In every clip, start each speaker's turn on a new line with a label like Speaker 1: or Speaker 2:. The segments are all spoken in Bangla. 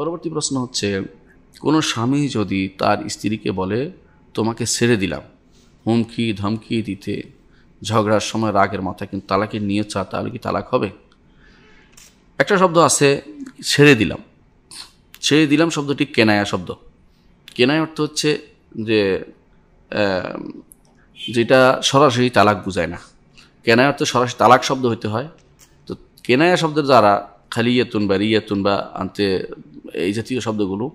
Speaker 1: পরবর্তী প্রশ্ন হচ্ছে, কোনো স্বামী যদি তার স্ত্রীকে বলে তোমাকে ছেড়ে দিলাম, হুমকি ধমকি দিতে, ঝগড়ার সময় রাগের মাথায় কিন্তু তালাকের নিয়ে চা, তাহলে কি তালাক হবে? একটা শব্দ আছে ছেড়ে দিলাম। ছেড়ে দিলাম শব্দটি কেনায়া শব্দ। কেনায়া অর্থ হচ্ছে যে যেটা সরাসরি তালাক বুঝায় না। কেনায়া অর্থ সরাসরি তালাক শব্দ হইতে হয়। তো কেনায়া শব্দের দ্বারা খালি ইয়েতুন বা রিয়েতুন বা আনতে এই জাতীয় শব্দগুলো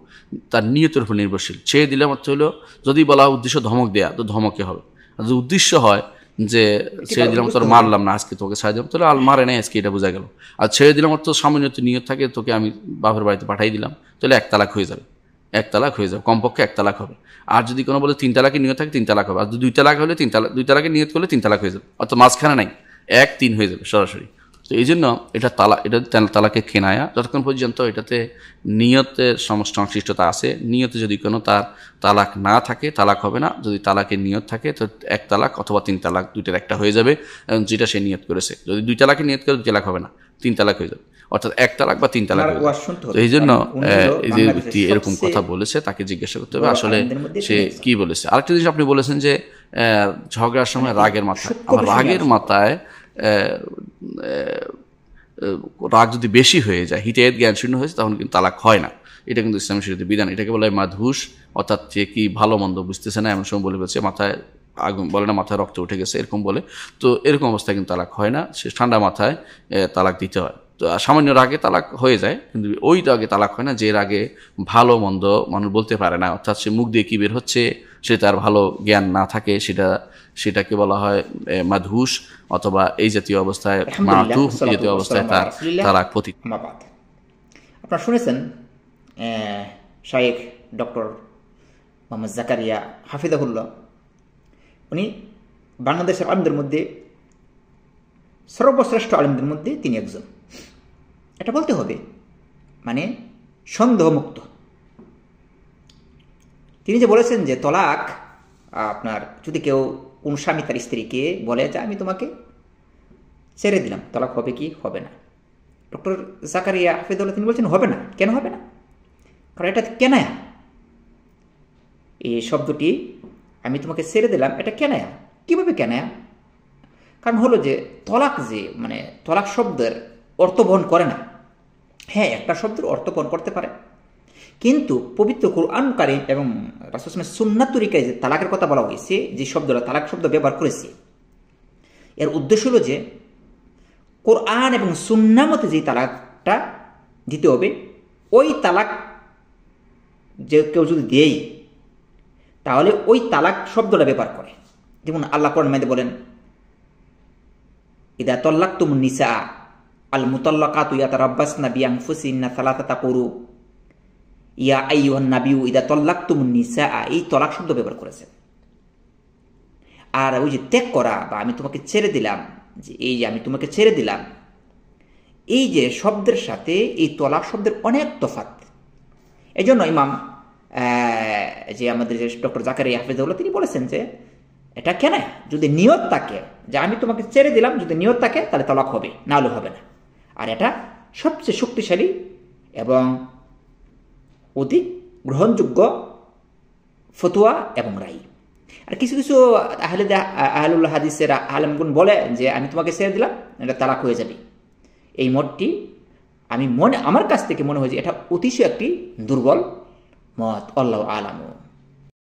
Speaker 1: তার নিয়তের উপর নির্ভরশীল। ছেড়ে দিলাম অর্থ হলো যদি বলা উদ্দেশ্য ধমক দেয়া, তো ধমকে হবে। আর যদি উদ্দেশ্য হয় যে ছেড়ে দিলাম তোর মারলাম না, আজকে তোকে ছাড়ে দিলাম, তাহলে আল মারে নাই আজকে, এটা বোঝা গেল। আর ছেড়ে দিলাম অর্থ সামান্য নিয়ত থাকে তোকে আমি বাপের বাড়িতে পাঠাই দিলাম, তাহলে এক তালাক হয়ে যাবে। এক তালাক হয়ে যাবে, কমপক্ষে এক তালাক হবে। আর যদি কোনো বলে তিন তালাকের নিয়ত থাকে, তিন তালাক হবে। আর দুই তালাক হলে দুই তালাকের নিয়ত করলে তিন তালাক হয়ে যাবে, অর্থাৎ মাঝখানে নাই, এক তিন হয়ে যাবে সরাসরি। তো এই জন্য এটা তালাকে কেনায়া, যতক্ষণ পর্যন্ত এটাতে নিয়তের সংশ্লিষ্টতা আছে। নিয়তে যদি কোনো তার তালাক না থাকে, তালাক হবে না। যদি তালাকের নিয়ত থাকে, তো এক তালাক অথবা তিন তালাক, দুইটার একটা হয়ে যাবে, যেটা সে নিয়ত করেছে। যদি দুই তালাকের নিয়ত করে, দুই তালাক হবে না, তিন তালাক হয়ে যাবে, অর্থাৎ এক তালাক বা তিন তালাক হয়ে যাবে। তো এই জন্য এই যে ব্যক্তি এরকম কথা বলেছে, তাকে জিজ্ঞাসা করতে হবে আসলে সে কি বলেছে। আরেকটা জিনিস আপনি বলেছেন যে ঝগড়ার সময় রাগের মাথায়। আমার রাগের মাথায় রাগ যদি বেশি হয়ে যায়, হিতায়ত জ্ঞান শূন্য হয়েছে, তখন কিন্তু তালাক হয় না। এটা কিন্তু ইসলামী শরীয়তের বিধান। এটাকে বলা হয় মাদহুস, অর্থাৎ যে কি ভালো মন্দ বুঝতেছে না, এমন সময় বলে বলছে মাথায় আগুন, বলে না মাথায় রক্ত উঠে গেছে, এরকম বলে। তো এরকম অবস্থায় কিন্তু তালাক হয় না, সে ঠান্ডা মাথায় তালাক দিতে হয়। তো সামান্য রাগে তালাক হয়ে যায়, কিন্তু ওই রাগে তালাক হয় না যে রাগে ভালো মন্দ মানুষ বলতে পারে না, অর্থাৎ সে মুখ দিয়ে কি বের হচ্ছে সে তার ভালো জ্ঞান না থাকে, সেটাকে বলা হয় মাদহুস, অথবা এই জাতীয় অবস্থায় মাতুফ, এই জাতীয় অবস্থায় তার তালাক পতিত।
Speaker 2: আপনারা শুনেছেন শায়েখ ডক্টর মোহাম্মদ জাকারিয়া হাফিজাহুল্লাহ, উনি বাংলাদেশের আলেমদের মধ্যে সর্বশ্রেষ্ঠ আলেমদের মধ্যে তিনি একজন, এটা বলতে হবে, মানে সন্দেহমুক্ত। তিনি যে বলেছেন যে তলাক আপনার যদি কেউ কোন স্বামী তার স্ত্রীকে বলে যে আমি তোমাকে ছেড়ে দিলাম, তলাক হবে কি হবে না? ডক্টর জাকারিয়া হাফিজুল্লাহ তিনি বলছেন হবে না। কেন হবে না? কারণ এটা কেনায়া। এই শব্দটি আমি তোমাকে ছেড়ে দিলাম, এটা কেনায়া। কিভাবে কেনায়া? কারণ হলো যে তলাক যে মানে তলাক শব্দের অর্থ বহন করে না। হ্যাঁ, একটা শব্দের অর্থ বহন করতে পারে, কিন্তু পবিত্র কুরআন কারীম এবং রাসূল সুন্নাত তরিকায় যে তালাকের কথা বলা হয়েছে, যে শব্দটা তালাক শব্দ ব্যবহার করেছে, এর উদ্দেশ্য হলো যে কোরআন এবং সুন্নাহ মতে যে তালাকটা দিতে হবে, ওই তালাক যে কেউ যদি দেয়, তাহলে ওই তালাক শব্দটা ব্যবহার করে। যেমন আল্লাহ কোরআন মধ্যে বলেন, ইদা তাল্লাকতুমুন নিসা আল মুতাল্লাকাতু ইয়াতারাব্বাসনা বিআনফুসিহিন্না সালাসাতা কুরু ইয়া আইয়ুহান নাবিয়্যু ইদা তাল্লাকতুমুন নিসা, এই তালাক শব্দ ব্যবহার করেছে। আর ওই যে ত্যাগ করা বা আমি তোমাকে ছেড়ে দিলাম, যে এই যে আমি তোমাকে ছেড়ে দিলাম, এই যে শব্দের সাথে এই তালাক শব্দের অনেক তফাৎ। এই জন্য ইমাম যে আমাদের যে ডক্টর জাকারিয়া হাফিজাহুল্লাহ তিনি বলেছেন যে এটা কেন, যদি নিয়ত থাকে যে আমি তোমাকে ছেড়ে দিলাম, যদি নিয়ত থাকে তাহলে তালাক হবে, না হলে হবে না। আর এটা সবচেয়ে শক্তিশালী এবং অধিক গ্রহণযোগ্য ফতোয়া এবং রায়। আর কিছু কিছু আহলুল হাদিসের আলেমগুন বলে যে আমি তোমাকে ছেড়ে দিলাম, এটা তালাক হয়ে যাবে। এই মতটি আমার কাছ থেকে মনে হয় যে এটা অতিশয় একটি দুর্বল মত। আল্লাহু আ'লাম।